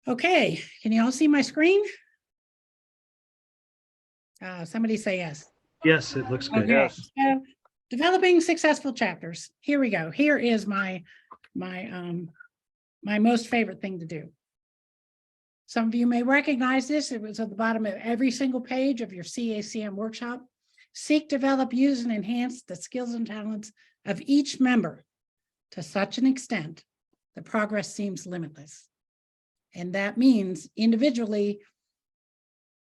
Okay, can you all see my screen? Somebody say yes. Yes, it looks good. Okay, Yes. so developing successful chapters. Here we go. Here is my most favorite thing to do. Some of you may recognize this. It was at the bottom of every single page of your CACM workshop. Seek, develop, use, and enhance the skills and talents of each member to such an extent that progress seems limitless. And that means individually,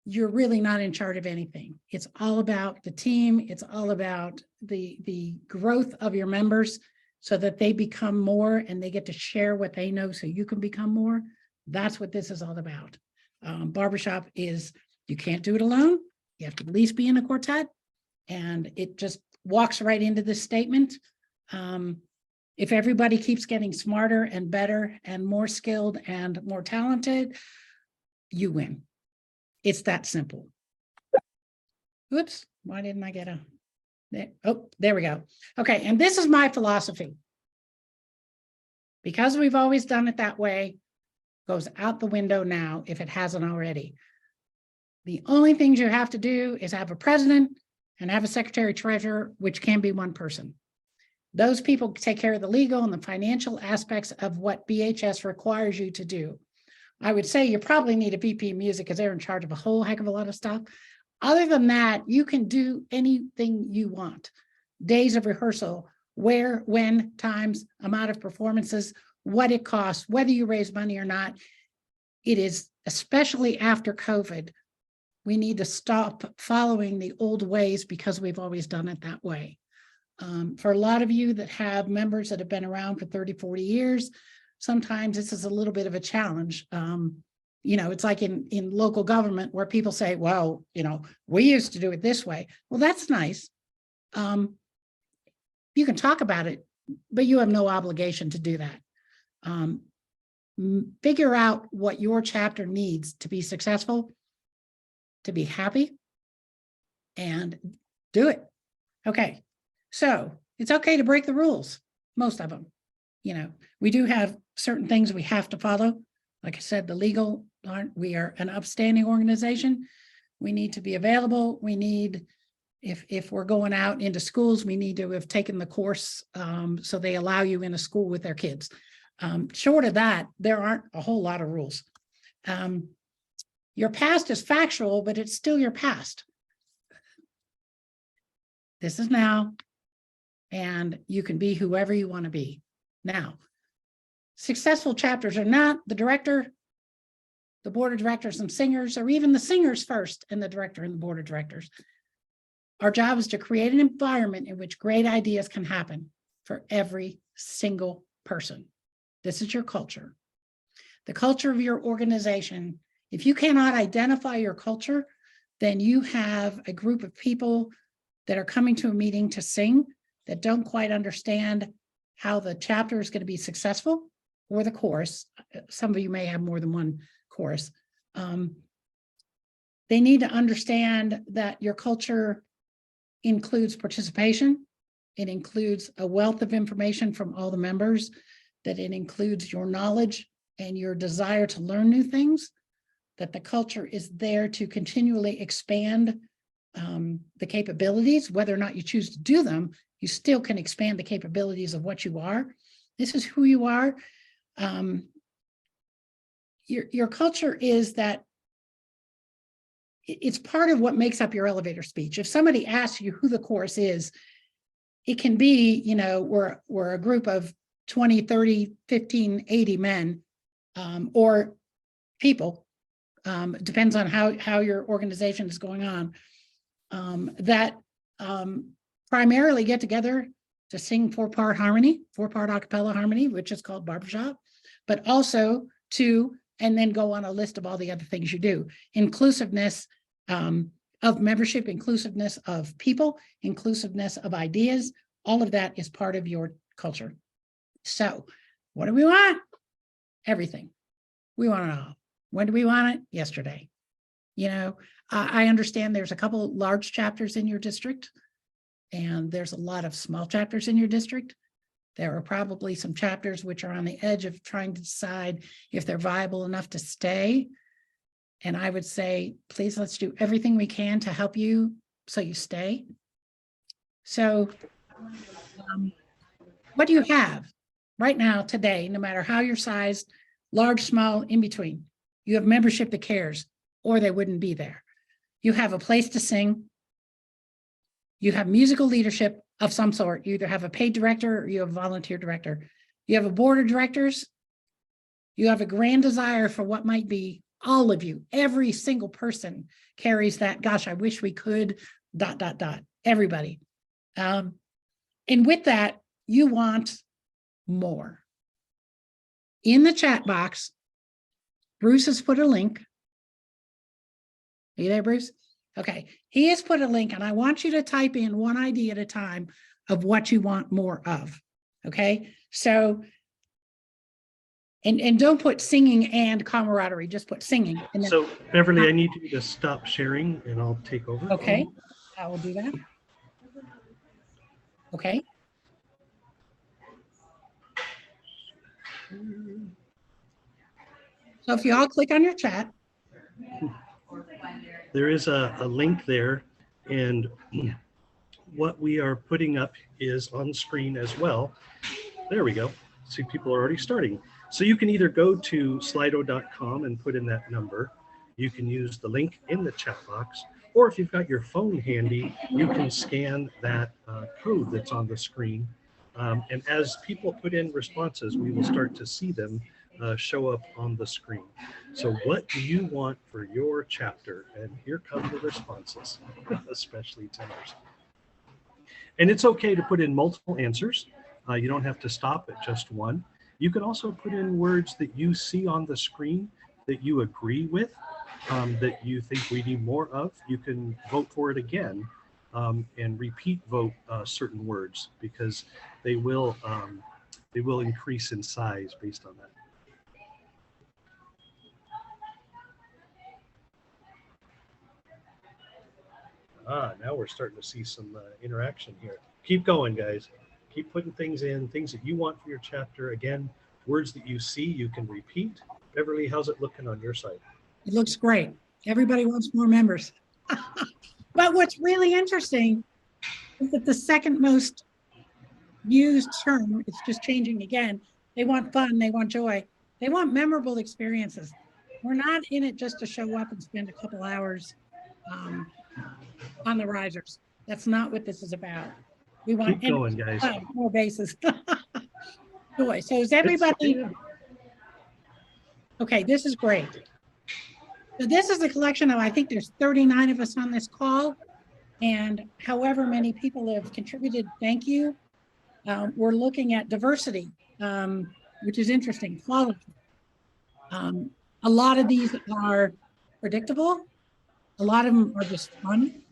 you're really not in charge of anything. It's all about the team. It's all about the growth of your members so that they become more and they get to share what they know so you can become more. That's what this is all about. Barbershop is, you can't do it alone. You have to at least be in a quartet, and it just walks right into this statement. If everybody keeps getting smarter and better and more skilled and more talented, you win. It's that simple. Oops, why didn't I get oh, there we go. Okay, and this is my philosophy. Because we've always done it that way, goes out the window now if it hasn't already. The only things you have to do is have a president and have a secretary treasurer, which can be one person. Those people take care of the legal and the financial aspects of what BHS requires you to do. I would say you probably need a VP of music because they're in charge of a whole heck of a lot of stuff. Other than that, you can do anything you want. Days of rehearsal, where, when, times, amount of performances, what it costs, whether you raise money or not. It is, especially after COVID, we need to stop following the old ways because we've always done it that way. For a lot of you that have members that have been around for 30, 40 years, sometimes this is a little bit of a challenge. You know, it's like in local government where people say, well, you know, we used to do it this way. Well, that's nice. You can talk about it, but you have no obligation to do that. Figure out what your chapter needs to be successful, to be happy, and do it. Okay, so it's okay to break the rules, most of them. You know, we do have certain things we have to follow. Like I said, the legal, we are an upstanding organization. We need to be available. We need, if we're going out into schools, we need to have taken the course so they allow you in a school with their kids. Short of that, there aren't a whole lot of rules. Your past is factual, but it's still your past. This is now, and you can be whoever you want to be. Now, successful chapters are not the director, the board of directors and singers, or even the singers first and the director and the board of directors. Our job is to create an environment in which great ideas can happen for every single person. This is your culture. The culture of your organization. If you cannot identify your culture, then you have a group of people that are coming to a meeting to sing that don't quite understand how the chapter is going to be successful, or the chorus. Some of you may have more than one chorus. They need to understand that your culture includes participation. It includes a wealth of information from all the members, that it includes your knowledge and your desire to learn new things, that the culture is there to continually expand the capabilities. Whether or not you choose to do them, you still can expand the capabilities of what you are. This is who you are. Your culture is that it's part of what makes up your elevator speech. If somebody asks you who the chorus is, it can be, you know, we're a group of 20, 30, 15, 80 men or people, depends on how your organization is going on, that primarily get together to sing four-part harmony, four-part a cappella harmony, which is called barbershop, but also to, and then go on a list of all the other things you do. Inclusiveness of membership, inclusiveness of people, inclusiveness of ideas, all of that is part of your culture. So what do we want? Everything. We want it all. When do we want it? Yesterday. You know, I understand there's a couple large chapters in your district, and there's a lot of small chapters in your district. There are probably some chapters which are on the edge of trying to decide if they're viable enough to stay. And I would say, please, let's do everything we can to help you so you stay. So what do you have right now today, no matter how you're sized, large, small, in between? You have membership that cares, or they wouldn't be there. You have a place to sing. You have musical leadership of some sort. You either have a paid director or you have a volunteer director. You have a board of directors. You have a grand desire for what might be. All of you, every single person carries that, gosh, I wish we could, ... everybody. And with that, you want more. In the chat box, Bruce has put a link. Are you there, Bruce? Okay, he has put a link, and I want you to type in one idea at a time of what you want more of. Okay, so and don't put singing and camaraderie, just put singing. And then, so Beverly, I need you to stop sharing and I'll take over. Okay, I will do that. Okay. So if you all click on your chat. There is a link there, and what we are putting up is on screen as well. There we go. See, people are already starting. So you can either go to slido.com and put in that number. You can use the link in the chat box, or if you've got your phone handy, you can scan that code that's on the screen. And as people put in responses, we will start to see them show up on the screen. So what do you want for your chapter? And here come the responses, especially tenors. And it's okay to put in multiple answers. You don't have to stop at just one. You can also put in words that you see on the screen that you agree with, that you think we need more of. You can vote for it again and repeat vote certain words, because they will increase in size based on that. Now we're starting to see some interaction here. Keep going, guys. Keep putting things in, things that you want for your chapter. Again, words that you see, you can repeat. Beverly, how's it looking on your side? It looks great. Everybody wants more members. But what's really interesting is that the second most used term, it's just changing again. They want fun, they want joy, they want memorable experiences. We're not in it just to show up and spend a couple hours on the risers. That's not what this is about. We want Keep going, guys. More bases. Joy. So is everybody okay? This is great. So this is a collection of, I think there's 39 of us on this call, and however many people have contributed, thank you. We're looking at diversity, which is interesting, quality. A lot of these are predictable. A lot of them are just fun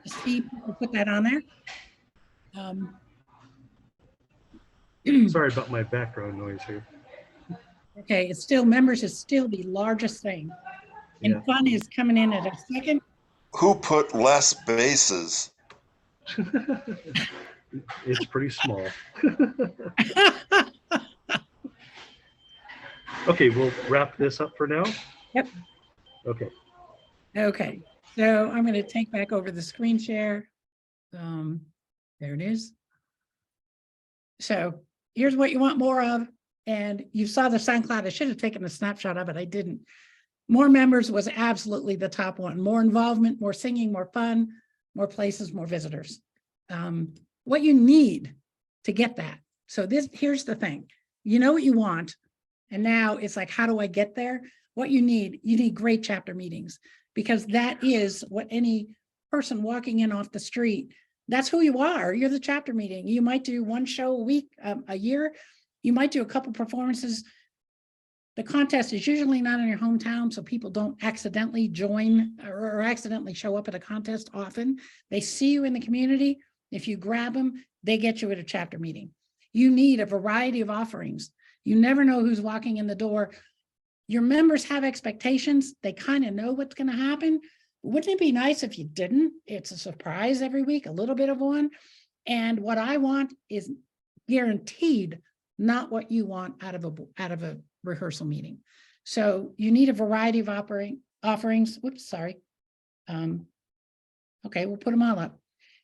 to see people put that on there. Sorry about my background noise here. Okay, it's still, members is still the largest thing. And yeah. Fun is coming in at a second. Who put less bases? It's pretty small. Okay, we'll wrap this up for now. Yep. Okay. Okay, so I'm going to take back over the screen share. There it is. So here's what you want more of. And you saw the SoundCloud. I should have taken a snapshot of it. I didn't. More members was absolutely the top one. More involvement, more singing, more fun, more places, more visitors. What you need to get that. So here's the thing. You know what you want. And now it's like, how do I get there? What you need great chapter meetings, because that is what any person walking in off the street, that's who you are. You're the chapter meeting. You might do one show a week, a year. You might do a couple performances. The contest is usually not in your hometown, so people don't accidentally join or accidentally show up at a contest often. They see you in the community. If you grab them, they get you at a chapter meeting. You need a variety of offerings. You never know who's walking in the door. Your members have expectations. They kind of know what's going to happen. Wouldn't it be nice if you didn't? It's a surprise every week, a little bit of one. And what I want is guaranteed not what you want out of a rehearsal meeting. So you need a variety of offerings. Whoops, sorry. Okay, we'll put them all up.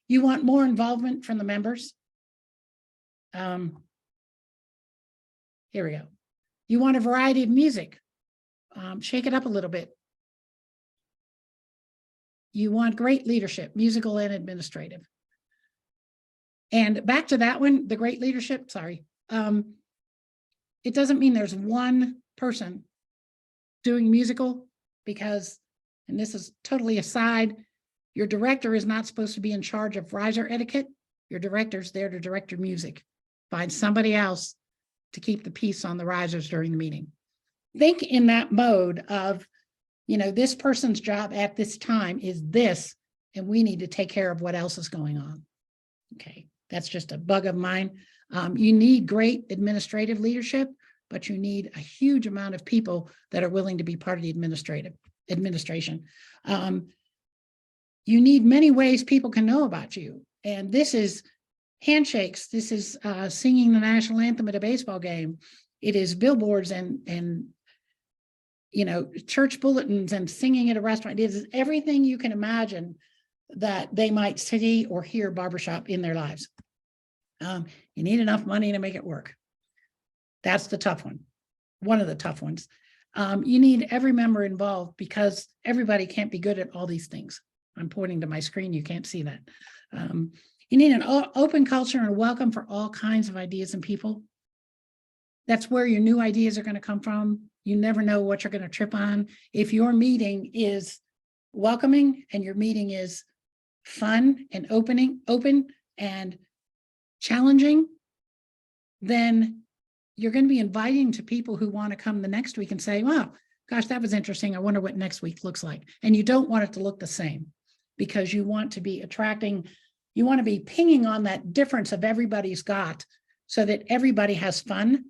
You want more involvement from the members. Here we go. You want a variety of music. Shake it up a little bit. You want great leadership, musical and administrative. And back to that one, the great leadership, sorry. It doesn't mean there's one person doing musical because, and this is totally aside, your director is not supposed to be in charge of riser etiquette. Your director's there to direct your music. Find somebody else to keep the peace on the risers during the meeting. Think in that mode of, you know, this person's job at this time is this, and we need to take care of what else is going on. Okay, that's just a bug of mine. You need great administrative leadership, but you need a huge amount of people that are willing to be part of the administration. You need many ways people can know about you. And this is handshakes. This is singing the national anthem at a baseball game. It is billboards and you know, church bulletins and singing at a restaurant. It is everything you can imagine that they might see or hear barbershop in their lives. You need enough money to make it work. That's the tough one. One of the tough ones. You need every member involved because everybody can't be good at all these things. I'm pointing to my screen. You can't see that. You need an open culture and a welcome for all kinds of ideas and people. That's where your new ideas are going to come from. You never know what you're going to trip on. If your meeting is welcoming and your meeting is fun and open and challenging, then you're going to be inviting to people who want to come the next week and say, wow, gosh, that was interesting. I wonder what next week looks like. And you don't want it to look the same because you want to be attracting, you want to be pinging on that difference of everybody's got so that everybody has fun.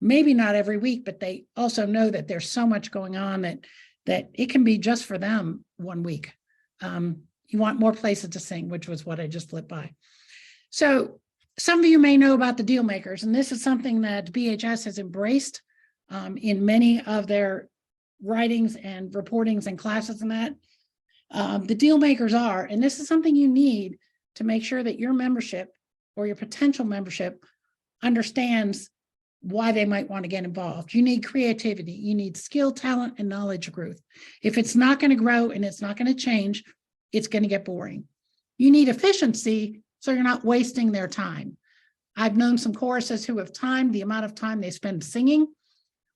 Maybe not every week, but they also know that there's so much going on that it can be just for them one week. You want more places to sing, which was what I just flipped by. So some of you may know about the deal makers, and this is something that BHS has embraced in many of their writings and reportings and classes and that. The deal makers are, and this is something you need to make sure that your membership or your potential membership understands why they might want to get involved. You need creativity, you need skill, talent, and knowledge growth. If it's not going to grow and it's not going to change, it's going to get boring. You need efficiency, so you're not wasting their time. I've known some choruses who have timed the amount of time they spend singing,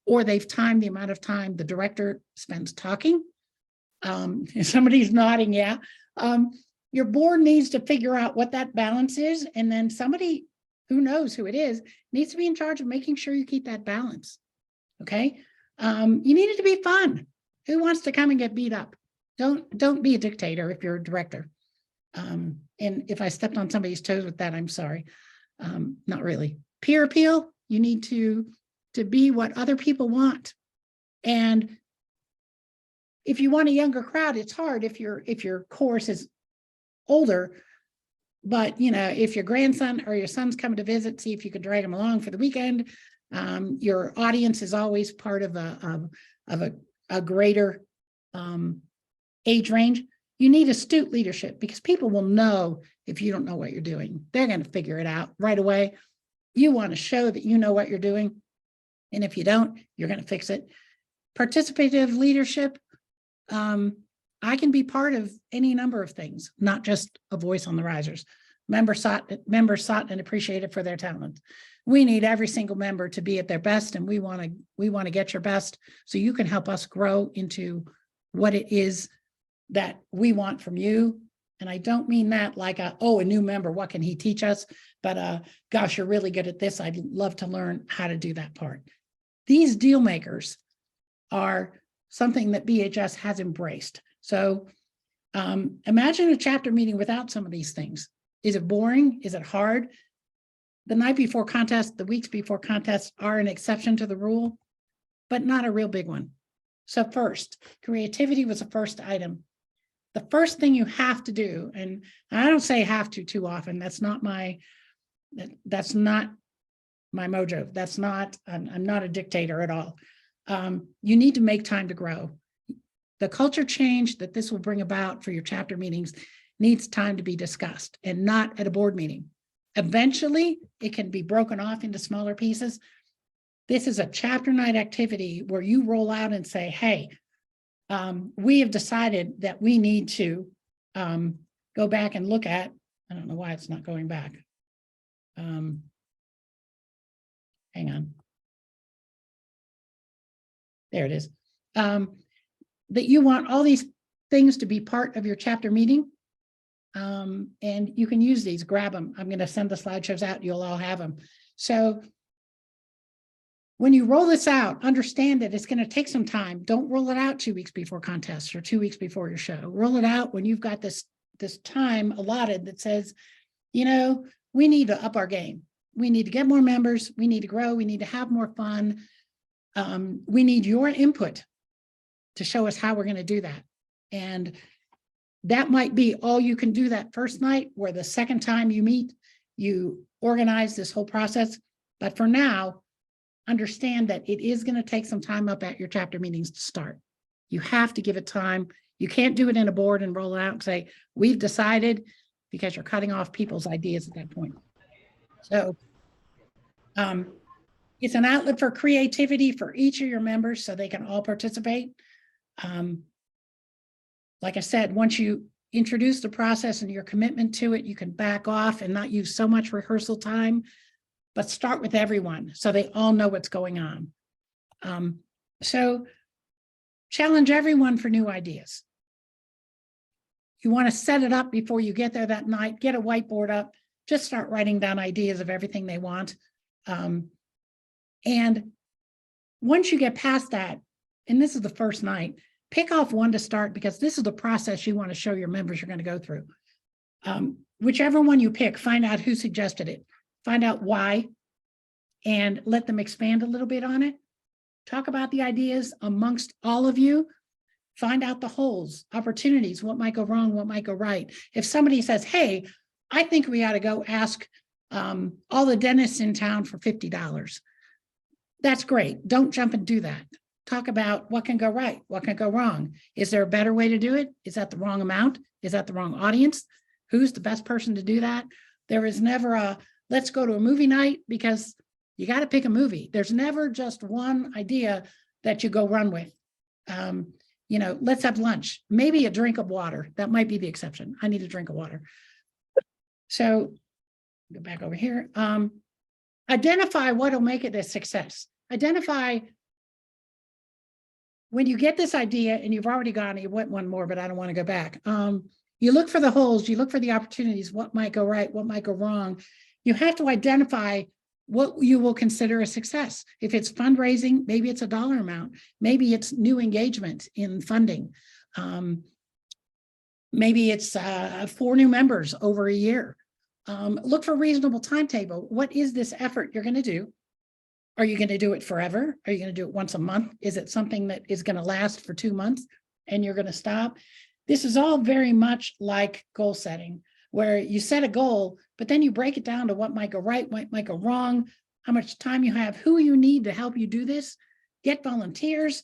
or they've timed the amount of time the director spends talking. Somebody's nodding, yeah. Your board needs to figure out what that balance is, and then somebody who knows who it is needs to be in charge of making sure you keep that balance. Okay. You need it to be fun. Who wants to come and get beat up? Don't be a dictator if you're a director. And if I stepped on somebody's toes with that, I'm sorry. Not really. Peer appeal, you need to be what other people want. And if you want a younger crowd, it's hard if your course is older. But, you know, if your grandson or your son's coming to visit, see if you could drag them along for the weekend. Your audience is always part of a greater age range. You need astute leadership because people will know if you don't know what you're doing. They're going to figure it out right away. You want to show that you know what you're doing. And if you don't, you're going to fix it. Participative leadership. I can be part of any number of things, not just a voice on the risers. Members sought and appreciated for their talent. We need every single member to be at their best, and we want to get your best so you can help us grow into what it is that we want from you. And I don't mean that like a new member, what can he teach us? But gosh, you're really good at this. I'd love to learn how to do that part. These deal makers are something that BHS has embraced. So imagine a chapter meeting without some of these things. Is it boring? Is it hard? The night before contest, the weeks before contest are an exception to the rule, but not a real big one. So first, creativity was the first item. The first thing you have to do, and I don't say have to too often, that's not my That's not my mojo. That's not, I'm not a dictator at all. You need to make time to grow. The culture change that this will bring about for your chapter meetings needs time to be discussed and not at a board meeting. Eventually, it can be broken off into smaller pieces. This is a chapter night activity where you roll out and say, hey, we have decided that we need to go back and look at, I don't know why it's not going back. Hang on. There it is. That you want all these things to be part of your chapter meeting. And you can use these, grab them. I'm going to send the slideshows out. You'll all have them. So when you roll this out, understand that it's going to take some time. Don't roll it out 2 weeks before contests or 2 weeks before your show. Roll it out when you've got this time allotted that says, you know, we need to up our game. We need to get more members. We need to grow. We need to have more fun. We need your input to show us how we're going to do that. And that might be all you can do that first night, where the second time you meet, you organize this whole process. But for now, understand that it is going to take some time up at your chapter meetings to start. You have to give it time. You can't do it in a board and roll it out and say, we've decided, because you're cutting off people's ideas at that point. So it's an outlet for creativity for each of your members so they can all participate. Like I said, once you introduce the process and your commitment to it, you can back off and not use so much rehearsal time, but start with everyone so they all know what's going on. So challenge everyone for new ideas. You want to set it up before you get there that night, get a whiteboard up, just start writing down ideas of everything they want. And once you get past that, and this is the first night, pick off one to start, because this is the process you want to show your members you're going to go through. Whichever one you pick, find out who suggested it, find out why, and let them expand a little bit on it. Talk about the ideas amongst all of you. Find out the holes, opportunities, what might go wrong, what might go right. If somebody says, hey, I think we ought to go ask all the dentists in town for $50. That's great. Don't jump and do that. Talk about what can go right, what can go wrong. Is there a better way to do it? Is that the wrong amount? Is that the wrong audience? Who's the best person to do that? There is never a, let's go to a movie night, because you got to pick a movie. There's never just one idea that you go run with. You know, let's have lunch, maybe a drink of water. That might be the exception. I need a drink of water. So go back over here. Identify what will make it a success. Identify when you get this idea and you've already gone, you went one more, but I don't want to go back. You look for the holes, you look for the opportunities, what might go right, what might go wrong. You have to identify what you will consider a success. If it's fundraising, maybe it's a dollar amount, maybe it's new engagement in funding. Maybe it's 4 new members over a year. Look for a reasonable timetable. What is this effort you're going to do? Are you going to do it forever? Are you going to do it once a month? Is it something that is going to last for 2 months and you're going to stop? This is all very much like goal setting, where you set a goal, but then you break it down to what might go right, what might go wrong, how much time you have, who you need to help you do this, get volunteers,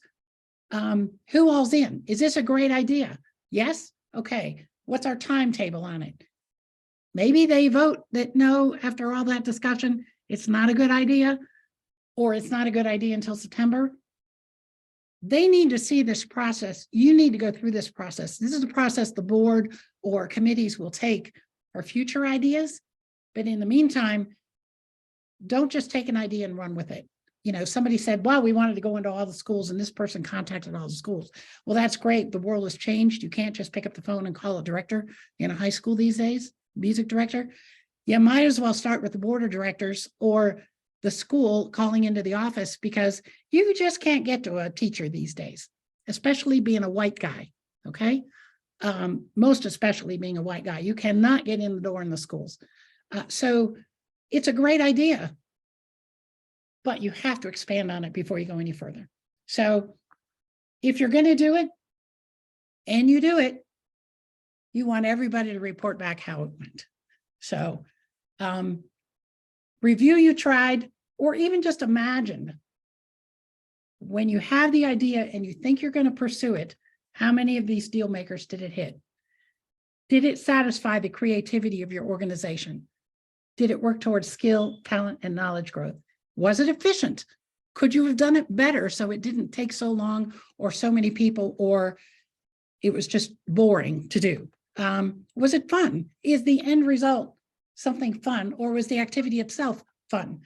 who all's in. Is this a great idea? Yes? Okay. What's our timetable on it? Maybe they vote that no, after all that discussion, it's not a good idea, or it's not a good idea until September. They need to see this process. You need to go through this process. This is the process the board or committees will take for future ideas. But in the meantime, don't just take an idea and run with it. You know, somebody said, well, we wanted to go into all the schools and this person contacted all the schools. Well, that's great. The world has changed. You can't just pick up the phone and call a director in a high school these days, music director. You might as well start with the board of directors or the school calling into the office, because you just can't get to a teacher these days, especially being a white guy, okay? Most especially being a white guy. You cannot get in the door in the schools. So it's a great idea, but you have to expand on it before you go any further. So if you're going to do it, and you do it, you want everybody to report back how it went. So Review you tried, or even just imagine when you have the idea and you think you're going to pursue it, how many of these deal makers did it hit? Did it satisfy the creativity of your organization? Did it work towards skill, talent, and knowledge growth? Was it efficient? Could you have done it better so it didn't take so long or so many people, or it was just boring to do? Was it fun? Is the end result something fun, or was the activity itself fun?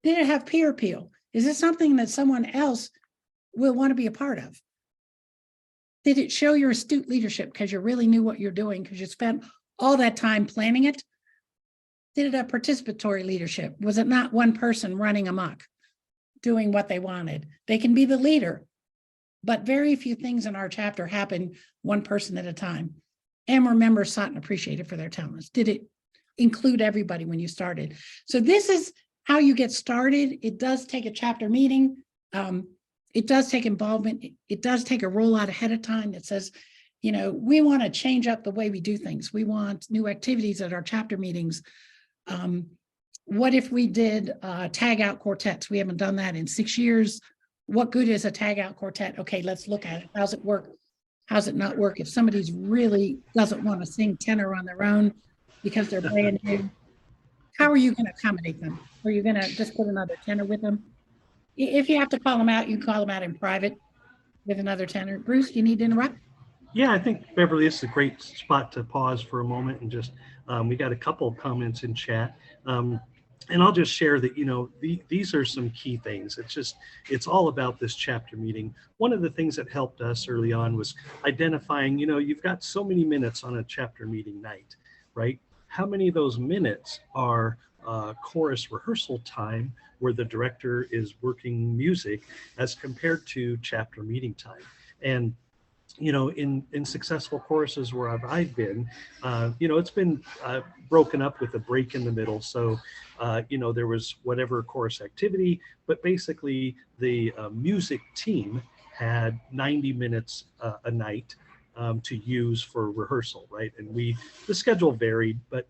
Did it have peer appeal? Is this something that someone else will want to be a part of? Did it show your astute leadership because you really knew what you're doing because you spent all that time planning it? Did it have participatory leadership? Was it not one person running amok, doing what they wanted? They can be the leader, but very few things in our chapter happen one person at a time. And were members sought and appreciated for their talents? Did it include everybody when you started? So this is how you get started. It does take a chapter meeting. It does take involvement. It does take a rollout ahead of time that says, we want to change up the way we do things. We want new activities at our chapter meetings. What if we did tag out quartets? We haven't done that in 6 years. What good is a tag out quartet? Okay, let's look at it. How's it work? How's it not work? If somebody's really doesn't want to sing tenor on their own because they're brand new, how are you going to accommodate them? Are you going to just put another tenor with them? If you have to call them out, you can call them out in private with another tenor. Bruce, you need to interrupt? Yeah, I think, Beverly, this is a great spot to pause for a moment and just, we got a couple of comments in chat. And I'll just share that, these are some key things. It's all about this chapter meeting. One of the things that helped us early on was identifying, you've got so many minutes on a chapter meeting night, right? How many of those minutes are chorus rehearsal time where the director is working music as compared to chapter meeting time? And in successful choruses where I've been, it's been broken up with a break in the middle. So, there was whatever chorus activity, but basically the music team had 90 minutes a night to use for rehearsal, right? And the schedule varied, but,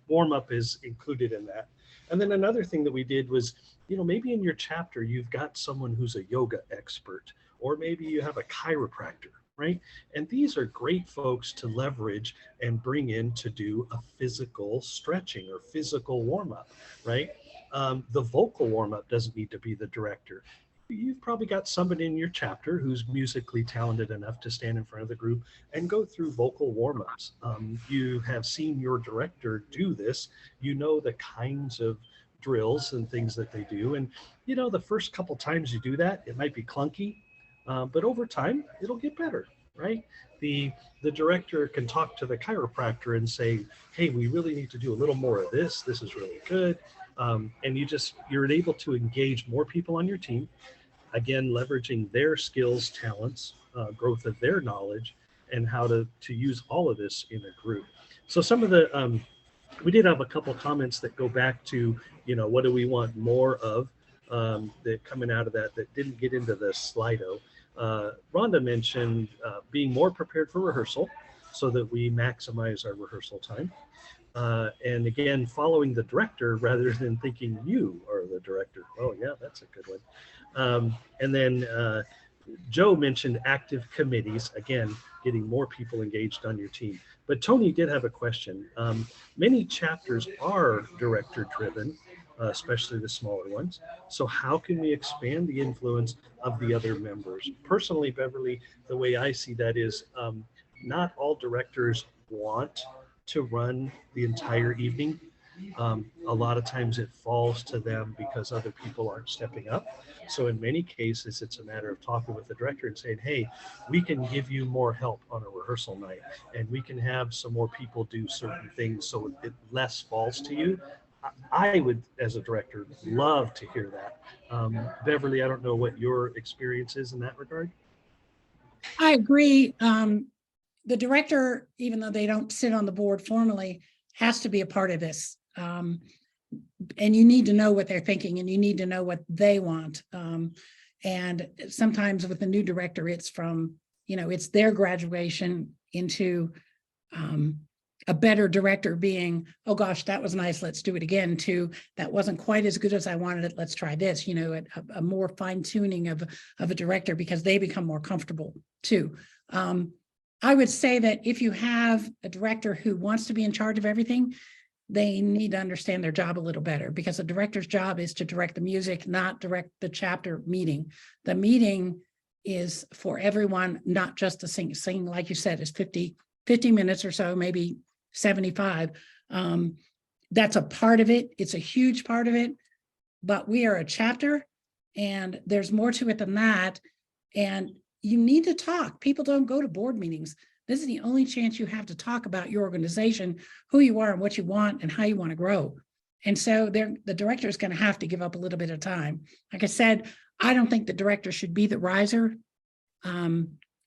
warm up is included in that. And then another thing that we did was, maybe in your chapter, you've got someone who's a yoga expert, or maybe you have a chiropractor, right? And these are great folks to leverage and bring in to do a physical stretching or physical warm-up, right? The vocal warm-up doesn't need to be the director. You've probably got somebody in your chapter who's musically talented enough to stand in front of the group and go through vocal warm-ups. You have seen your director do this. You know the kinds of drills and things that they do. And, the first couple times you do that, it might be clunky. But over time, it'll get better, right? The director can talk to the chiropractor and say, hey, we really need to do a little more of this. This is really good. And you're able to engage more people on your team, again, leveraging their skills, talents, growth of their knowledge, and how to use all of this in a group. So some of the, we did have a couple of comments that go back to, what do we want more of that coming out of that didn't get into the Slido. Rhonda mentioned being more prepared for rehearsal so that we maximize our rehearsal time. And again, following the director rather than thinking you are the director. Oh yeah, that's a good one. And then Joe mentioned active committees, again, getting more people engaged on your team. But Tony did have a question. Many chapters are director driven, especially the smaller ones. So how can we expand the influence of the other members? Personally, Beverly, the way I see that is not all directors want to run the entire evening. A lot of times it falls to them because other people aren't stepping up. So in many cases, it's a matter of talking with the director and saying, hey, we can give you more help on a rehearsal night, and we can have some more people do certain things so it less falls to you. I would, as a director, love to hear that. Beverly, I don't know what your experience is in that regard. I agree. The director, even though they don't sit on the board formally, has to be a part of this. And you need to know what they're thinking, and you need to know what they want. And sometimes with the new director, it's from, it's their graduation into a better director being, oh gosh, that was nice, let's do it again, to that wasn't quite as good as I wanted it, let's try this, a more fine tuning of a director, because they become more comfortable too. I would say that if you have a director who wants to be in charge of everything, they need to understand their job a little better, because a director's job is to direct the music, not direct the chapter meeting. The meeting is for everyone, not just to sing. Singing, like you said, is 50 minutes or so, maybe 75. That's a part of it. It's a huge part of it, but we are a chapter and there's more to it than that. And you need to talk. People don't go to board meetings. This is the only chance you have to talk about your organization, who you are and what you want and how you want to grow. And so the director is going to have to give up a little bit of time. Like I said, I don't think the director should be the riser,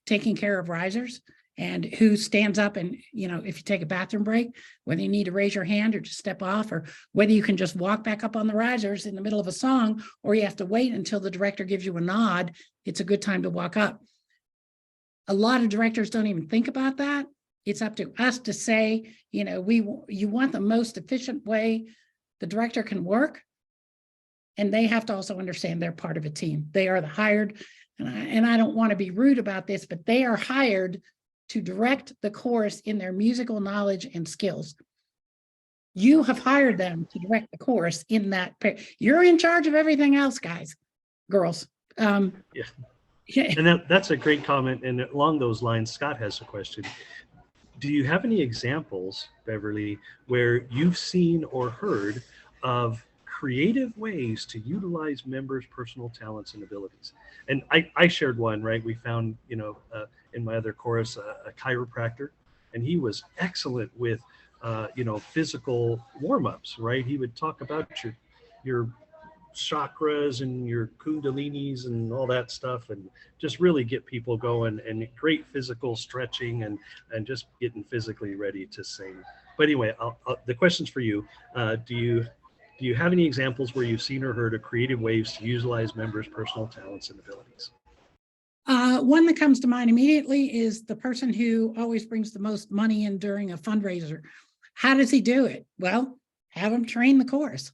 taking care of risers, and who stands up and, if you take a bathroom break, whether you need to raise your hand or just step off, or whether you can just walk back up on the risers in the middle of a song, or you have to wait until the director gives you a nod, it's a good time to walk up. A lot of directors don't even think about that. It's up to us to say, you want the most efficient way the director can work. And they have to also understand they're part of a team. They are the hired, and I don't want to be rude about this, but they are hired to direct the chorus in their musical knowledge and skills. You have hired them to direct the chorus in that. You're in charge of everything else, guys, girls. Yeah. And that's a great comment. And along those lines, Scott has a question. Do you have any examples, Beverly, where you've seen or heard of creative ways to utilize members' personal talents and abilities? And I shared one, right? We found, in my other chorus, a chiropractor, and he was excellent with, physical warm-ups, right? He would talk about your chakras and your kundalinis and all that stuff, and just really get people going, and great physical stretching and just getting physically ready to sing. But anyway, the question's for you. Do you have any examples where you've seen or heard of creative ways to utilize members' personal talents and abilities? One that comes to mind immediately is the person who always brings the most money in during a fundraiser. How does he do it? Well, have him train the chorus.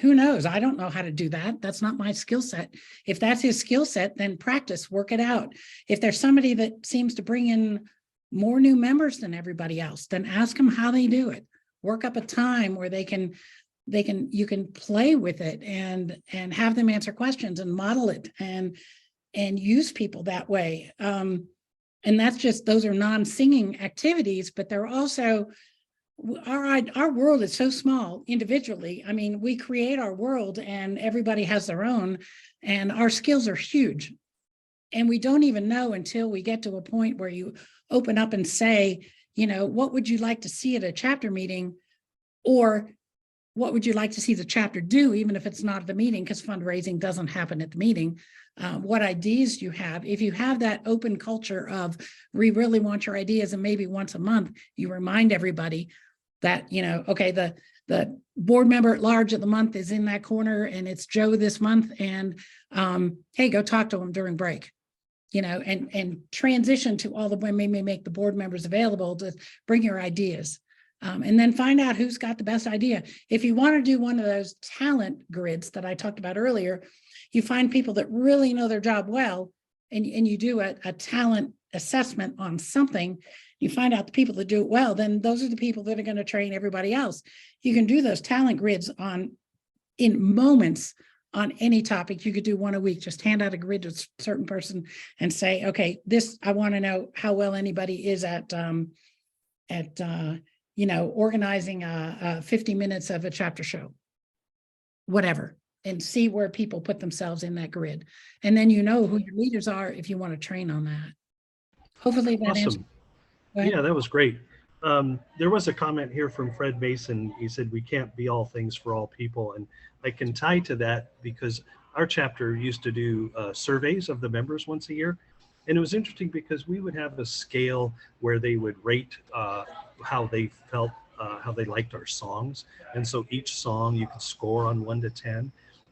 Who knows? I don't know how to do that. That's not my skill set. If that's his skill set, then practice, work it out. If there's somebody that seems to bring in more new members than everybody else, then ask them how they do it. Work up a time where you can play with it and have them answer questions and model it and use people that way. And that's just, those are non-singing activities, but they're also, our world is so small individually. I mean, we create our world and everybody has their own, and our skills are huge. And we don't even know until we get to a point where you open up and say, what would you like to see at a chapter meeting? Or what would you like to see the chapter do, even if it's not at the meeting, because fundraising doesn't happen at the meeting. What ideas you have. If you have that open culture of, we really want your ideas, and maybe once a month, you remind everybody that, okay, the board member at large of the month is in that corner and it's Joe this month, and hey, go talk to him during break, and transition to all the women, may make the board members available to bring your ideas. And then find out who's got the best idea. If you want to do one of those talent grids that I talked about earlier, you find people that really know their job well, and you do a talent assessment on something, you find out the people that do it well, then those are the people that are going to train everybody else. You can do those talent grids in moments on any topic. You could do one a week, just hand out a grid to a certain person and say, okay, this, I want to know how well anybody is at organizing 50 minutes of a chapter show, whatever, and see where people put themselves in that grid. And then who your leaders are if you want to train on that. Hopefully that Awesome. Yeah, that was great. There was a comment here from Fred Mason. He said, we can't be all things for all people. And I can tie to that because our chapter used to do surveys of the members once a year. And it was interesting because we would have a scale where they would rate how they felt, how they liked our songs. And so each song you could score on 1 to 10.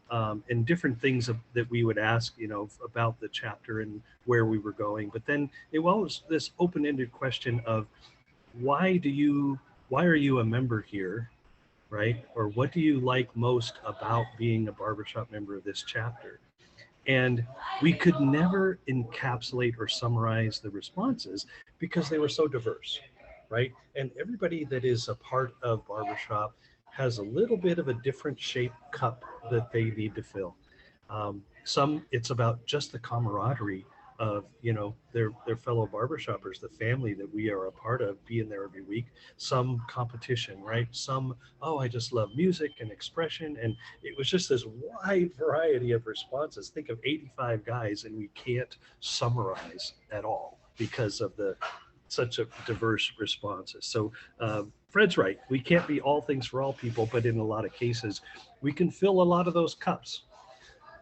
And different things that we would ask, about the chapter and where we were going. But then it was this open-ended question of, why are you a member here, right? Or what do you like most about being a barbershop member of this chapter? And we could never encapsulate or summarize the responses because they were so diverse, right? And everybody that is a part of barbershop has a little bit of a different shaped cup that they need to fill. Some it's about just the camaraderie of their fellow barbershoppers, the family that we are a part of, being there every week. Some competition, right? Some, oh, I just love music and expression, and it was just this wide variety of responses. Think of 85 guys, and we can't summarize at all because of the such a diverse responses. So Fred's right. We can't be all things for all people, but in a lot of cases, we can fill a lot of those cups,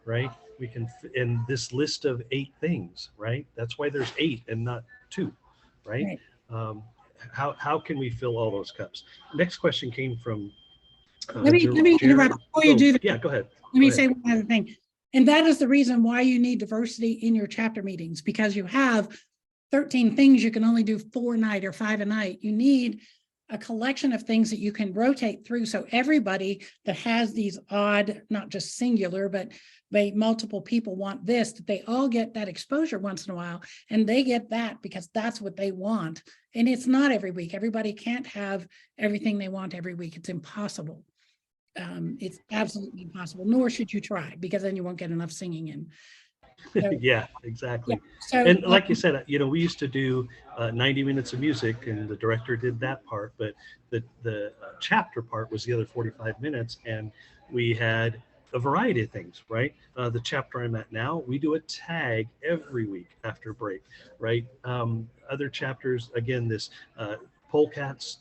right? We can, in this list of 8 things, right? That's why there's 8 and not 2, right? Right. How can we fill all those cups? Next question came from Let me interrupt before you do that. Yeah, go ahead. Let me say one other thing. And that is the reason why you need diversity in your chapter meetings, because you have 13 things you can only do 4 a night or 5 a night. You need a collection of things that you can rotate through. So everybody that has these odd, not just singular, but multiple people want this, that they all get that exposure once in a while, and they get that because that's what they want. And it's not every week. Everybody can't have everything they want every week. It's impossible. It's absolutely impossible, nor should you try, because then you won't get enough singing in. So, yeah, exactly. yeah. So, and like you said, we used to do 90 minutes of music, and the director did that part, but the chapter part was the other 45 minutes, and we had a variety of things, right? The chapter I'm at now, we do a tag every week after break, right? Other chapters, again, this polecats,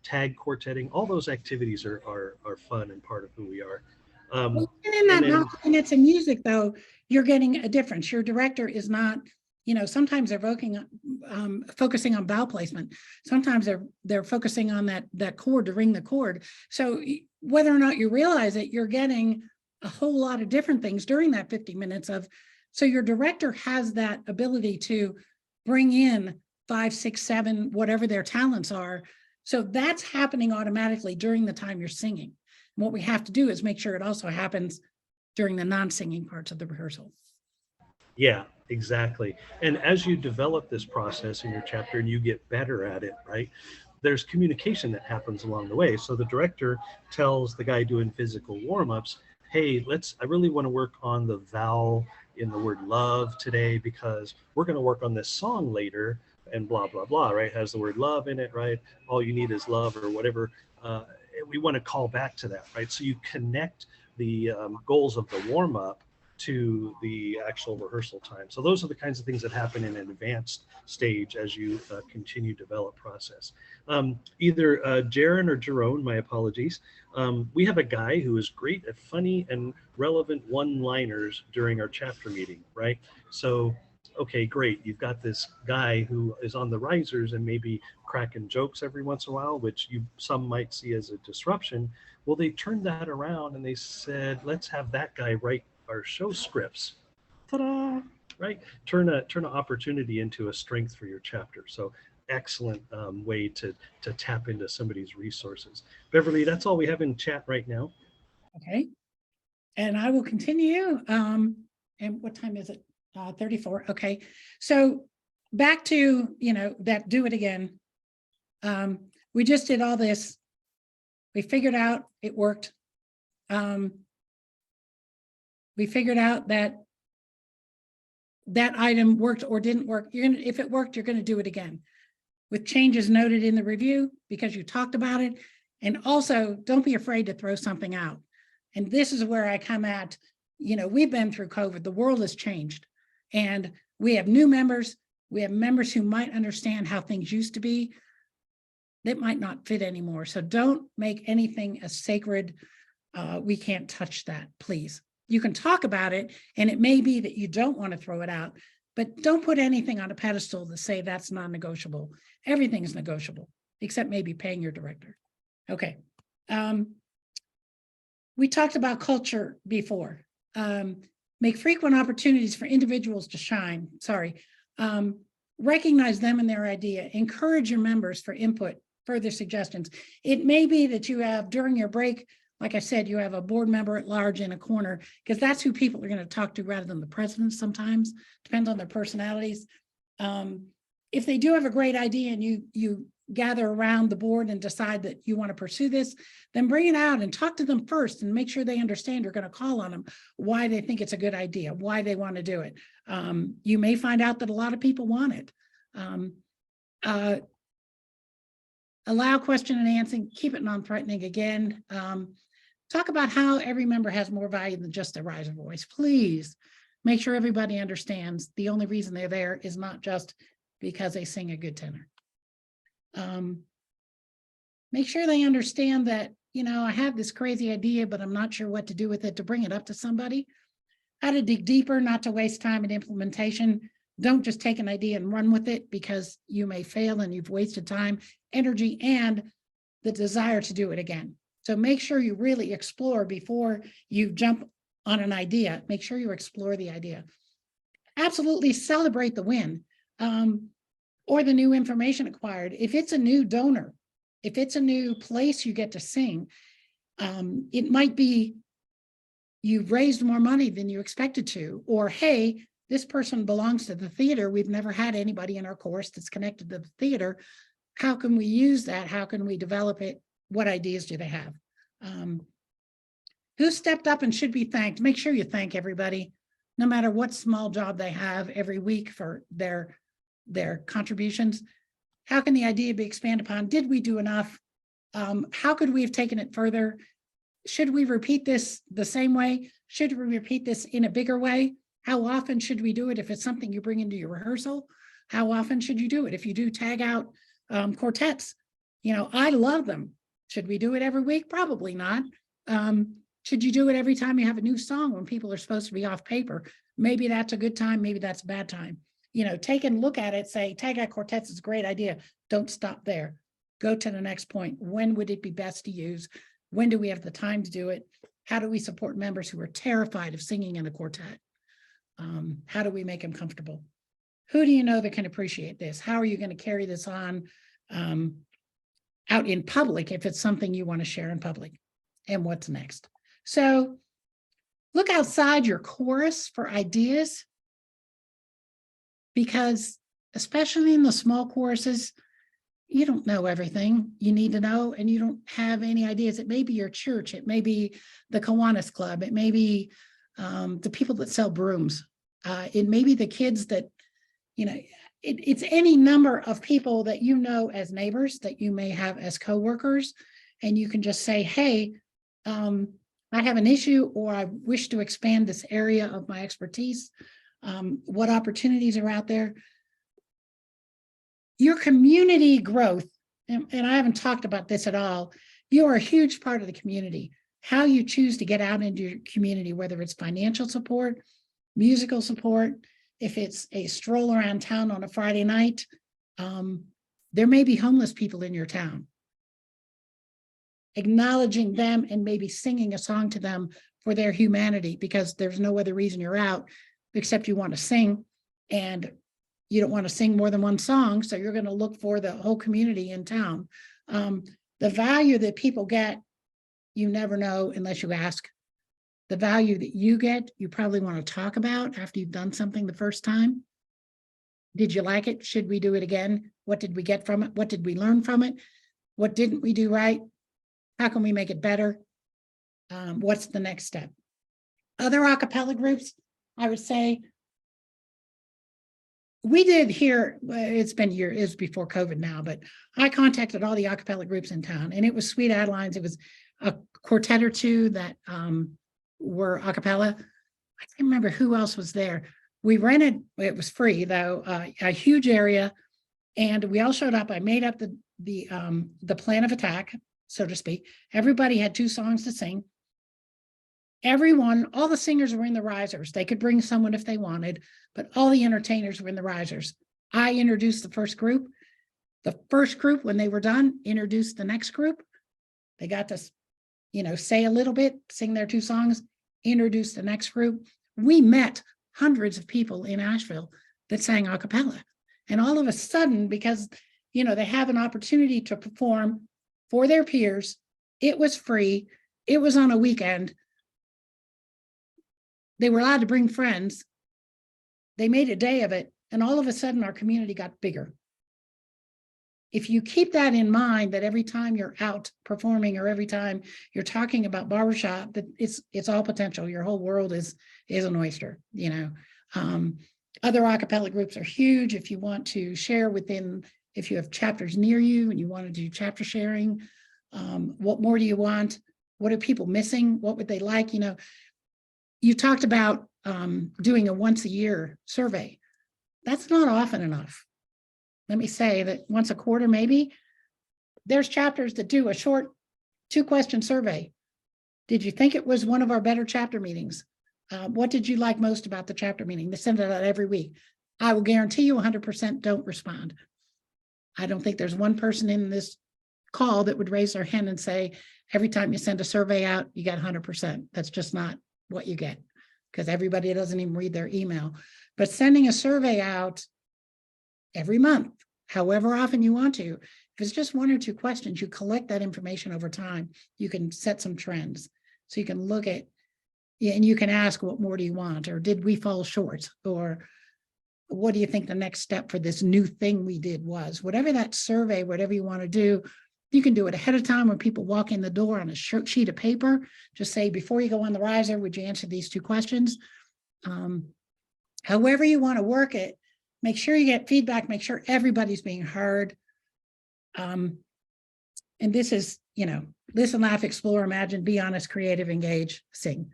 tag quartetting, all those activities are fun and part of who we are. well, in that 90 minutes of music, though, you're getting a difference. Your director is not, sometimes they're focusing on vowel placement. Sometimes they're focusing on that chord to ring the chord. So whether or not you realize it, you're getting a whole lot of different things during that 50 minutes of. So your director has that ability to bring in 5, 6, 7, whatever their talents are. So that's happening automatically during the time you're singing. And what we have to do is make sure it also happens during the non-singing parts of the rehearsal. Yeah, exactly. And as you develop this process in your chapter and you get better at it, right, there's communication that happens along the way. So the director tells the guy doing physical warm-ups, hey, I really want to work on the vowel in the word love today, because we're going to work on this song later, and blah, blah, blah, right? It has the word love in it, right? All you need is love, or whatever. We want to call back to that, right? So you connect the goals of the warm-up to the actual rehearsal time. So those are the kinds of things that happen in an advanced stage as you continue to develop process. Either Jaron or Jerome, my apologies. We have a guy who is great at funny and relevant one-liners during our chapter meeting, right? So, okay, great. You've got this guy who is on the risers and maybe cracking jokes every once in a while, which some might see as a disruption. Well, they turned that around and they said, let's have that guy write our show scripts. Ta-da! Right? Turn an opportunity into a strength for your chapter. So excellent way to tap into somebody's resources. Beverly, that's all we have in chat right now. Okay. And I will continue. And what time is it? 34. Okay. So back to, that do it again. We just did all this. We figured out it worked. We figured out that item worked or didn't work. If it worked, you're going to do it again with changes noted in the review because you talked about it. And also, don't be afraid to throw something out. And this is where I come at, we've been through COVID. The world has changed. And we have new members. We have members who might understand how things used to be. That might not fit anymore. So don't make anything a sacred, we can't touch that, please. You can talk about it, and it may be that you don't want to throw it out, but don't put anything on a pedestal to say that's non-negotiable. Everything is negotiable, except maybe paying your director. Okay. We talked about culture before. Make frequent opportunities for individuals to shine. Sorry. recognize them and their idea, encourage your members for input, further suggestions. It may be that you have during your break, like I said, you have a board member at large in a corner, because that's who people are going to talk to rather than the president sometimes, depends on their personalities. If they do have a great idea and you gather around the board and decide that you want to pursue this, then bring it out and talk to them first and make sure they understand you're going to call on them, why they think it's a good idea, why they want to do it. You may find out that a lot of people want it. Allow question and answering, keep it non-threatening again. Talk about how every member has more value than just their riser voice. Please make sure everybody understands the only reason they're there is not just because they sing a good tenor. Make sure they understand that, you know, I have this crazy idea, but I'm not sure what to do with it, to bring it up to somebody. How to dig deeper, not to waste time in implementation. Don't just take an idea and run with it, because you may fail and you've wasted time, energy, and the desire to do it again. So make sure you really explore before you jump on an idea. Make sure you explore the idea. Absolutely celebrate the win, or the new information acquired. If it's a new donor, if it's a new place you get to sing, it might be you've raised more money than you expected to, or hey, this person belongs to the theater. We've never had anybody in our course that's connected to the theater. How can we use that? How can we develop it? What ideas do they have? Who stepped up and should be thanked? Make sure you thank everybody, no matter what small job they have every week for their contributions. How can the idea be expanded upon? Did we do enough? How could we have taken it further? Should we repeat this the same way? Should we repeat this in a bigger way? How often should we do it? If it's something you bring into your rehearsal, how often should you do it? If you do tag out quartets, you know, I love them. Should we do it every week? Probably not. Should you do it every time you have a new song when people are supposed to be off paper? Maybe that's a good time. Maybe that's a bad time. You know, take and look at it, say, tag out quartets is a great idea. Don't stop there. Go to the next point. When would it be best to use? When do we have the time to do it? How do we support members who are terrified of singing in a quartet? How do we make them comfortable? Who do you know that can appreciate this? How are you going to carry this on out in public if it's something you want to share in public? And what's next? So look outside your chorus for ideas, because especially in the small choruses, you don't know everything you need to know, and you don't have any ideas. It may be your church, it may be the Kiwanis Club, it may be the people that sell brooms, it may be the kids that, you know, it's any number of people that you know as neighbors, that you may have as coworkers, and you can just say, hey, I have an issue, or I wish to expand this area of my expertise. What opportunities are out there? Your community growth, and I haven't talked about this at all, you are a huge part of the community. How you choose to get out into your community, whether it's financial support, musical support, if it's a stroll around town on a Friday night, there may be homeless people in your town. Acknowledging them and maybe singing a song to them for their humanity, because there's no other reason you're out except you want to sing, and you don't want to sing more than one song, so you're going to look for the whole community in town. The value that people get, you never know unless you ask. The value that you get, you probably want to talk about after you've done something the first time. Did you like it? Should we do it again? What did we get from it? What did we learn from it? What didn't we do right? How can we make it better? What's the next step? Other a cappella groups, I would say, we did here, it's been years, it's before COVID now, but I contacted all the a cappella groups in town, and it was Sweet Adelines. It was a quartet or two that were a cappella. I can't remember who else was there. We rented, it was free though, a huge area, and we all showed up. I made up the plan of attack, so to speak. Everybody had 2 songs to sing. Everyone, all the singers were in the risers. They could bring someone if they wanted, but all the entertainers were in the risers. I introduced the first group. The first group, when they were done, introduced the next group. They got to, you know, say a little bit, sing their 2 songs, introduce the next group. We met hundreds of people in Asheville that sang a cappella. And all of a sudden, because, they have an opportunity to perform for their peers, it was free, it was on a weekend, they were allowed to bring friends, they made a day of it, and all of a sudden our community got bigger. If you keep that in mind, that every time you're out performing or every time you're talking about barbershop, that it's all potential. Your whole world is an oyster, Other a cappella groups are huge. If you want to share if you have chapters near you and you want to do chapter sharing, what more do you want? What are people missing? What would they like? You talked about doing a once a year survey. That's not often enough. Let me say that once a quarter, maybe. There's chapters that do a short 2-question survey. Did you think it was one of our better chapter meetings? What did you like most about the chapter meeting? They send it out every week. I will guarantee you 100% don't respond. I don't think there's one person in this call that would raise their hand and say, every time you send a survey out, you get 100%. That's just not what you get, because everybody doesn't even read their email. But sending a survey out every month, however often you want to, if it's just 1 or 2 questions, you collect that information over time. You can set some trends. So you can look at, and you can ask, what more do you want? Or did we fall short? Or what do you think the next step for this new thing we did was? Whatever that survey, whatever you want to do, you can do it ahead of time when people walk in the door on a sheet of paper. Just say, before you go on the riser, would you answer these 2 questions? However you want to work it, make sure you get feedback, make sure everybody's being heard. And this is, listen, laugh, explore, imagine, be honest, creative, engage, sing.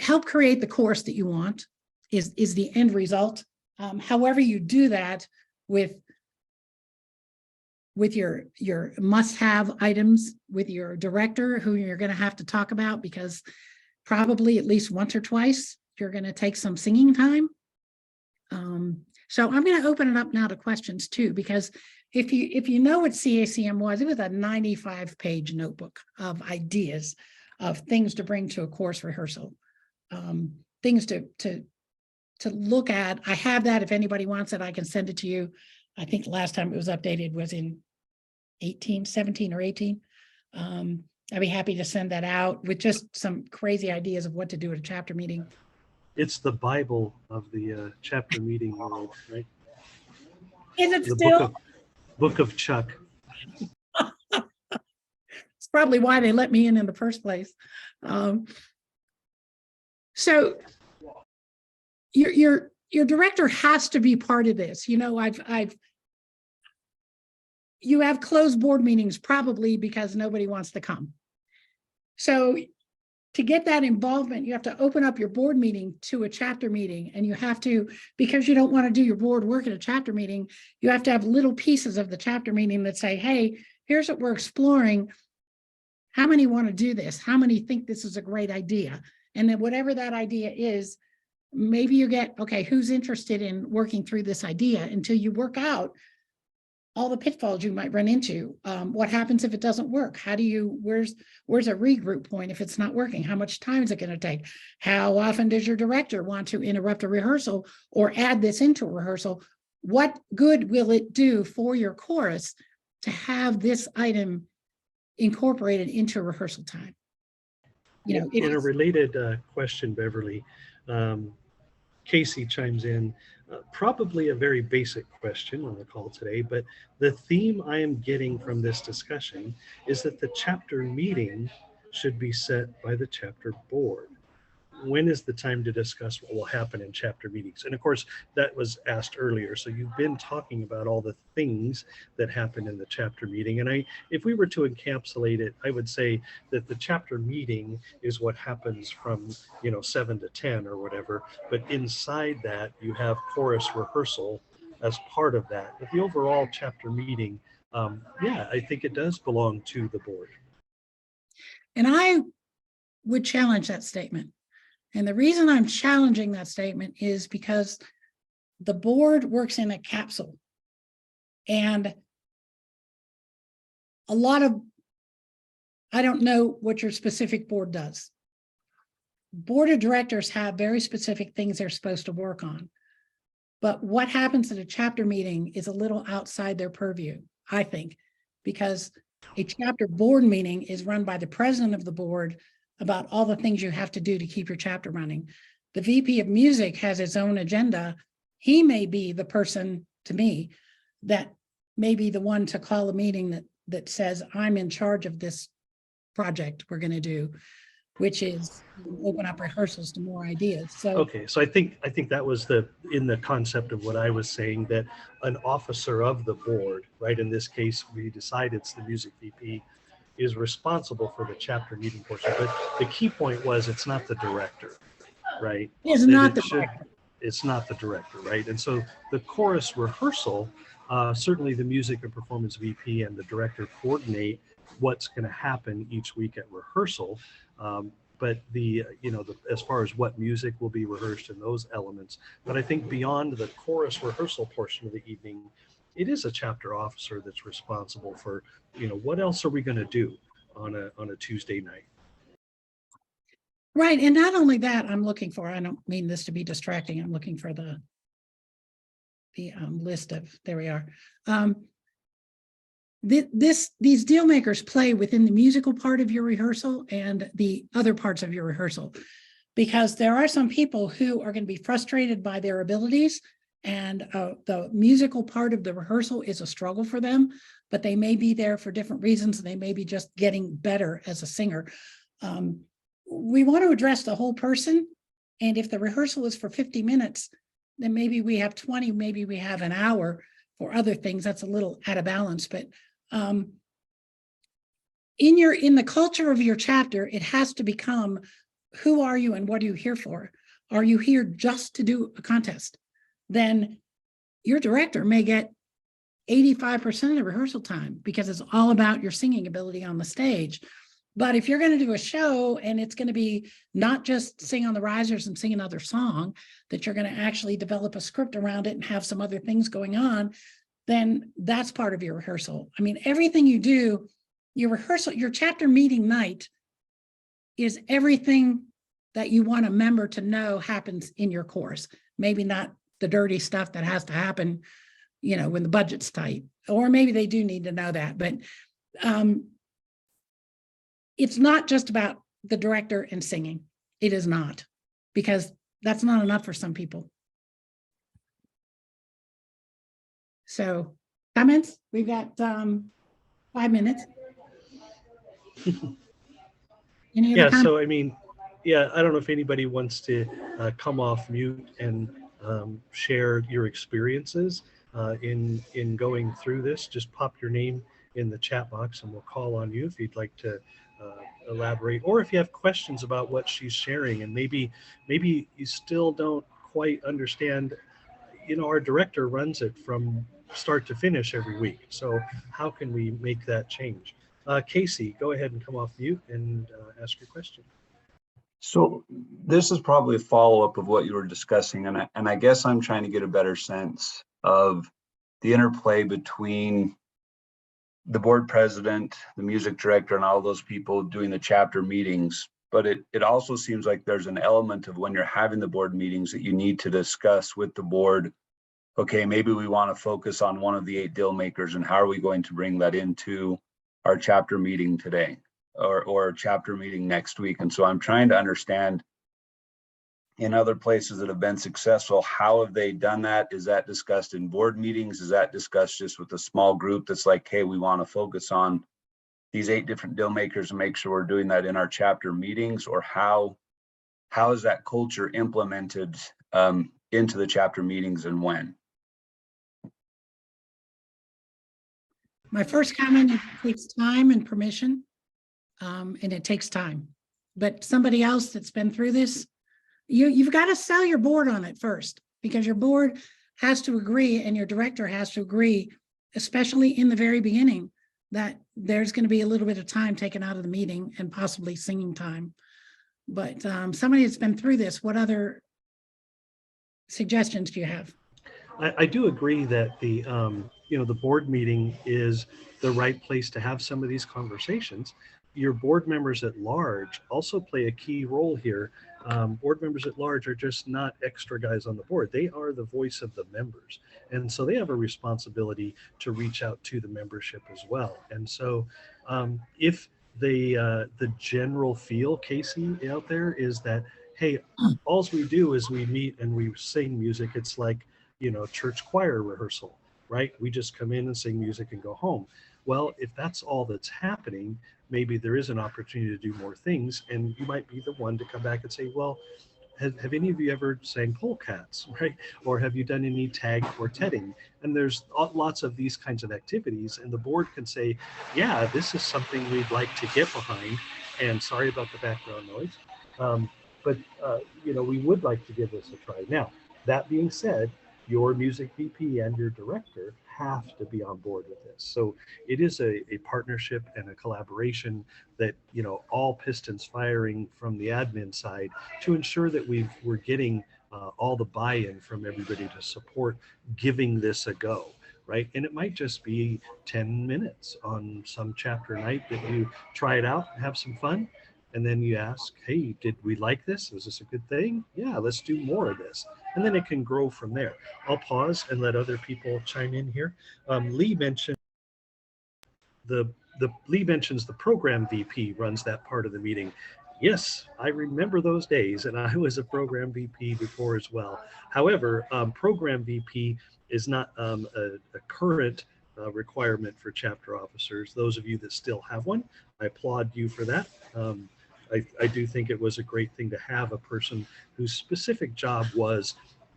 Help create the course that you want is the end result. However you do that with your must-have items, with your director who you're going to have to talk about, because probably at least once or twice you're going to take some singing time. So I'm going to open it up now to questions too, because if you know what CACM was, it was a 95-page notebook of ideas of things to bring to a course rehearsal, things to look at. I have that. If anybody wants it, I can send it to you. I think the last time it was updated was in 17 or 18. I'd be happy to send that out with just some crazy ideas of what to do at a chapter meeting. It's the Bible of the chapter meeting world, right? Is it The still? book of Chuck. It's probably why they let me in the first place. So your director has to be part of this. You have closed board meetings probably because nobody wants to come. So to get that involvement, you have to open up your board meeting to a chapter meeting, and you have to, because you don't want to do your board work at a chapter meeting, you have to have little pieces of the chapter meeting that say, hey, here's what we're exploring. How many want to do this? How many think this is a great idea? And then whatever that idea is, maybe you get, okay, who's interested in working through this idea until you work out all the pitfalls you might run into. What happens if it doesn't work? Where's a regroup point if it's not working? How much time is it going to take? How often does your director want to interrupt a rehearsal or add this into a rehearsal? What good will it do for your chorus to have this item incorporated into rehearsal time? In a related question, Beverly, Casey chimes in, probably a very basic question on the call today, but the theme I am getting from this discussion is that the chapter meeting should be set by the chapter board. When is the time to discuss what will happen in chapter meetings? And of course, that was asked earlier. So you've been talking about all the things that happen in the chapter meeting. And if we were to encapsulate it, I would say that the chapter meeting is what happens from, 7 to 10 or whatever. But inside that, you have chorus rehearsal as part of that. But the overall chapter meeting, I think it does belong to the board. And I would challenge that statement. And the reason I'm challenging that statement is because the board works in a capsule. And I don't know what your specific board does. Board of directors have very specific things they're supposed to work on. But what happens at a chapter meeting is a little outside their purview, I think, because a chapter board meeting is run by the president of the board about all the things you have to do to keep your chapter running. The VP of music has his own agenda. He may be the person, to me, that may be the one to call a meeting that says, I'm in charge of this project we're going to do, which is open up rehearsals to more ideas. So Okay, so I think that was in the concept of what I was saying, that an officer of the board, right? In this case, we decide it's the music VP, is responsible for the chapter meeting portion. But the key point was it's not the director, right? it's That not it the should- director. It's not the director, right? And so the chorus rehearsal, certainly the music and performance VP and the director coordinate what's going to happen each week at rehearsal. But as far as what music will be rehearsed and those elements, but I think beyond the chorus rehearsal portion of the evening, it is a chapter officer that's responsible for, what else are we going to do on a Tuesday night? Right. And not only that, I don't mean this to be distracting. I'm looking for the list of, there we are. These deal makers play within the musical part of your rehearsal and the other parts of your rehearsal, because there are some people who are going to be frustrated by their abilities, and the musical part of the rehearsal is a struggle for them, but they may be there for different reasons. And they may be just getting better as a singer. We want to address the whole person. And if the rehearsal is for 50 minutes, then maybe we have 20, maybe we have an hour for other things. That's a little out of balance, but in the culture of your chapter, it has to become, who are you and what are you here for? Are you here just to do a contest? Then your director may get 85% of the rehearsal time because it's all about your singing ability on the stage. But if you're going to do a show and it's going to be not just sing on the risers and sing another song, that you're going to actually develop a script around it and have some other things going on, then that's part of your rehearsal. I mean, everything you do, your rehearsal, your chapter meeting night is everything that you want a member to know happens in your course. Maybe not the dirty stuff that has to happen, when the budget's tight, or maybe they do need to know that, but it's not just about the director and singing. It is not, because that's not enough for some people. So, comments? We've got 5 minutes. Any other comments? So I mean, I don't know if anybody wants to come off mute and share your experiences in going through this. Just pop your name in the chat box and we'll call on you if you'd like to elaborate, or if you have questions about what she's sharing, and maybe you still don't quite understand. Our director runs it from start to finish every week, so how can we make that change? Casey, go ahead and come off mute and ask your question. So this is probably a follow-up of what you were discussing, and I guess I'm trying to get a better sense of the interplay between the board president, the music director, and all those people doing the chapter meetings. But it also seems like there's an element of when you're having the board meetings that you need to discuss with the board, okay, maybe we want to focus on one of the 8 deal makers, and how are we going to bring that into our chapter meeting today or chapter meeting next week? And so I'm trying to understand, in other places that have been successful, how have they done that? Is that discussed in board meetings? Is that discussed just with a small group that's like, hey, we want to focus on these 8 different deal makers and make sure we're doing that in our chapter meetings? Or how is that culture implemented into the chapter meetings, and when? My first comment, it takes time and permission, and it takes time. But somebody else that's been through this, you've got to sell your board on it first, because your board has to agree and your director has to agree, especially in the very beginning, that there's going to be a little bit of time taken out of the meeting and possibly singing time. But somebody that's been through this, what other suggestions do you have? I do agree that the board meeting is the right place to have some of these conversations. Your board members at large also play a key role here Board members at large are just not extra guys on the board. They are the voice of the members. And so they have a responsibility to reach out to the membership as well. And so if the general feel, Casey, out there is that, hey, all we do is we meet and we sing music. It's like, church choir rehearsal, right? We just come in and sing music and go home. Well, if that's all that's happening, maybe there is an opportunity to do more things, and you might be the one to come back and say, well, have any of you ever sang polecats, right? Or have you done any tag quartetting? And there's lots of these kinds of activities, and the board can say, yeah, this is something we'd like to get behind, and sorry about the background noise, but we would like to give this a try. Now, that being said, your music VP and your director have to be on board with this. So it is a partnership and a collaboration that, all pistons firing from the admin side to ensure that we're getting all the buy-in from everybody to support giving this a go, right? And it might just be 10 minutes on some chapter night that you try it out, have some fun. And then you ask, hey, did we like this? Was this a good thing? Yeah, let's do more of this. And then it can grow from there. I'll pause and let other people chime in here. Lee mentioned Lee mentions the program VP runs that part of the meeting. Yes, I remember those days, and I was a program VP before as well. However, program VP is not a current requirement for chapter officers. Those of you that still have one, I applaud you for that. I do think it was a great thing to have a person whose specific job was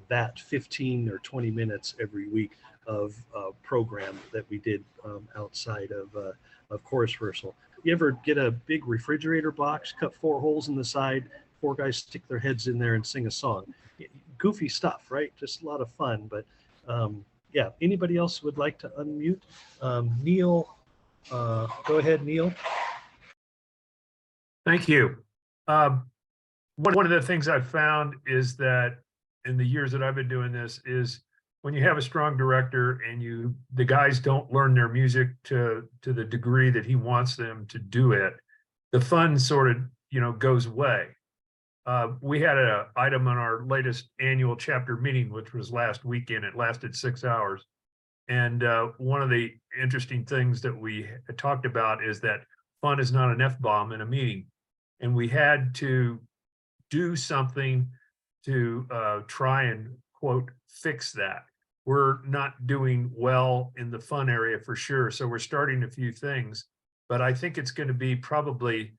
that 15 or 20 minutes every week of program that we did outside of chorus rehearsal. You ever get a big refrigerator box, cut 4 holes in the side, 4 guys stick their heads in there and sing a song? Goofy stuff, right? Just a lot of fun. But yeah, anybody else would like to unmute? Neil, go ahead, Neil. Thank you. One of the things I've found is that in the years that I've been doing this is when you have a strong director and the guys don't learn their music to the degree that he wants them to do it, the fun sort of, goes away. We had an item on our latest annual chapter meeting, which was last weekend. It lasted 6 hours. And one of the interesting things that we talked about is that fun is not an F-bomb in a meeting. And we had to do something to try and, quote, fix that. We're not doing well in the fun area for sure. So we're starting a few things, but I think it's going to be probably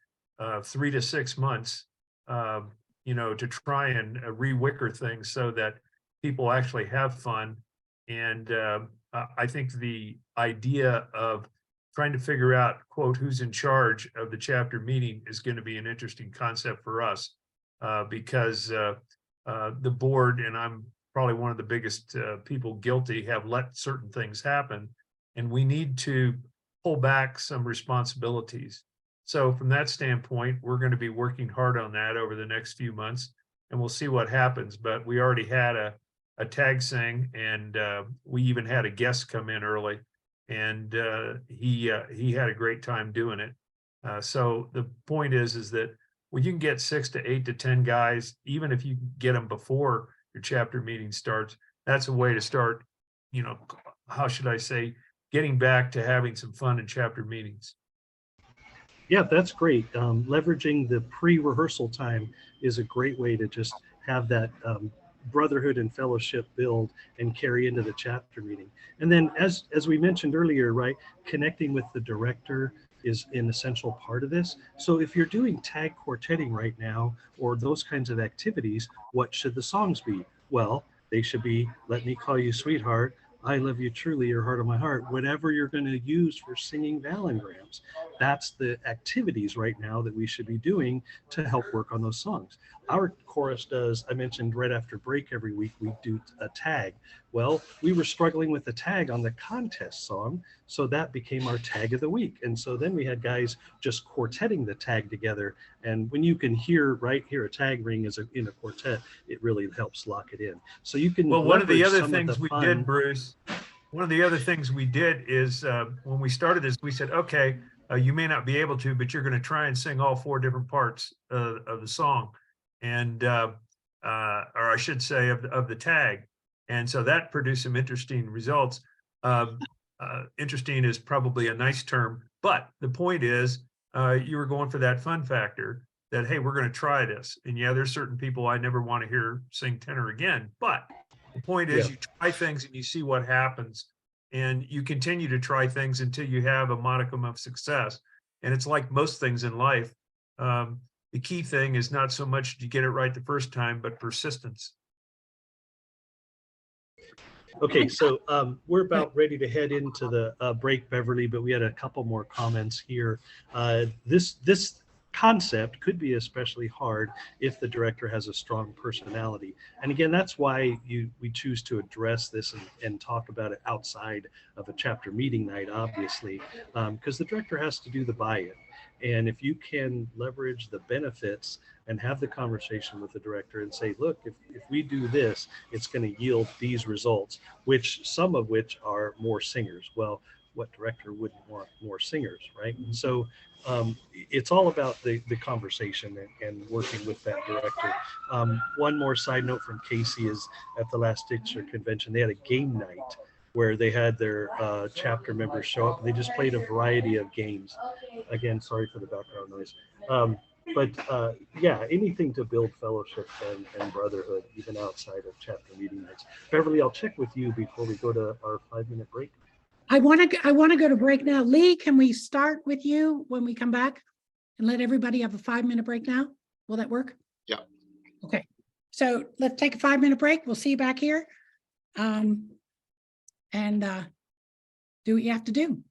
3 to 6 months, to try and re-wicker things so that people actually have fun. And I think the idea of trying to figure out, quote, who's in charge of the chapter meeting is going to be an interesting concept for us because the board, and I'm probably one of the biggest people guilty, have let certain things happen, and we need to pull back some responsibilities. So from that standpoint, we're going to be working hard on that over the next few months, and we'll see what happens. But we already had a tag sing, and we even had a guest come in early, and he had a great time doing it. So the point is that when you can get 6 to 8 to 10 guys, even if you get them before your chapter meeting starts, that's a way to start, how should I say, getting back to having some fun in chapter meetings. Yeah, that's great. Leveraging the pre-rehearsal time is a great way to just have that brotherhood and fellowship build and carry into the chapter meeting. And then as we mentioned earlier, right, connecting with the director is an essential part of this. So if you're doing tag quartetting right now, or those kinds of activities, what should the songs be? Well, they should be Let Me Call You Sweetheart, I Love You Truly, Your Heart of My Heart, whatever you're going to use for singing Valengrams. That's the activities right now that we should be doing to help work on those songs. Our chorus does, I mentioned right after break every week, we do a tag. Well, we were struggling with the tag on the contest song, so that became our tag of the week. And so then we had guys just quartetting the tag together. And when you can hear a tag ring in a quartet, it really helps lock it in. So you can. Well, one of the other things we did, Bruce, one of the other things we did is when we started this, we said, okay, you may not be able to, but you're going to try and sing all 4 different parts of the song. and or I should say of the tag. And so that produced some interesting results. Interesting is probably a nice term, but the point is you were going for that fun factor that, hey, we're going to try this. And yeah, there's certain people I never want to hear sing tenor again, but the point is you try things and you see what happens, and you continue to try things until you have a modicum of success. And it's like most things in life. The key thing is not so much to get it right the first time, but persistence. Okay, so we're about ready to head into the break, Beverly, but we had a couple more comments here. This concept could be especially hard if the director has a strong personality. And again, that's why we choose to address this and talk about it outside of a chapter meeting night, obviously, because the director has to do the buy-in. And if you can leverage the benefits and have the conversation with the director and say, look, if we do this, it's going to yield these results, some of which are more singers. Well, what director wouldn't want more singers, right? And so it's all about the conversation and working with that director. One more side note from Casey is at the last Stitcher convention, they had a game night where they had their chapter members show up. They just played a variety of games. Again, sorry for the background noise. But yeah, anything to build fellowship and brotherhood, even outside of chapter meeting nights. Beverly, I'll check with you before we go to our 5-minute break. I want to go to break now. Lee, can we start with you when we come back and let everybody have a 5-minute break now? Will that work? Yeah. Okay. So let's take a 5-minute break. We'll see you back here. And do what you have to do.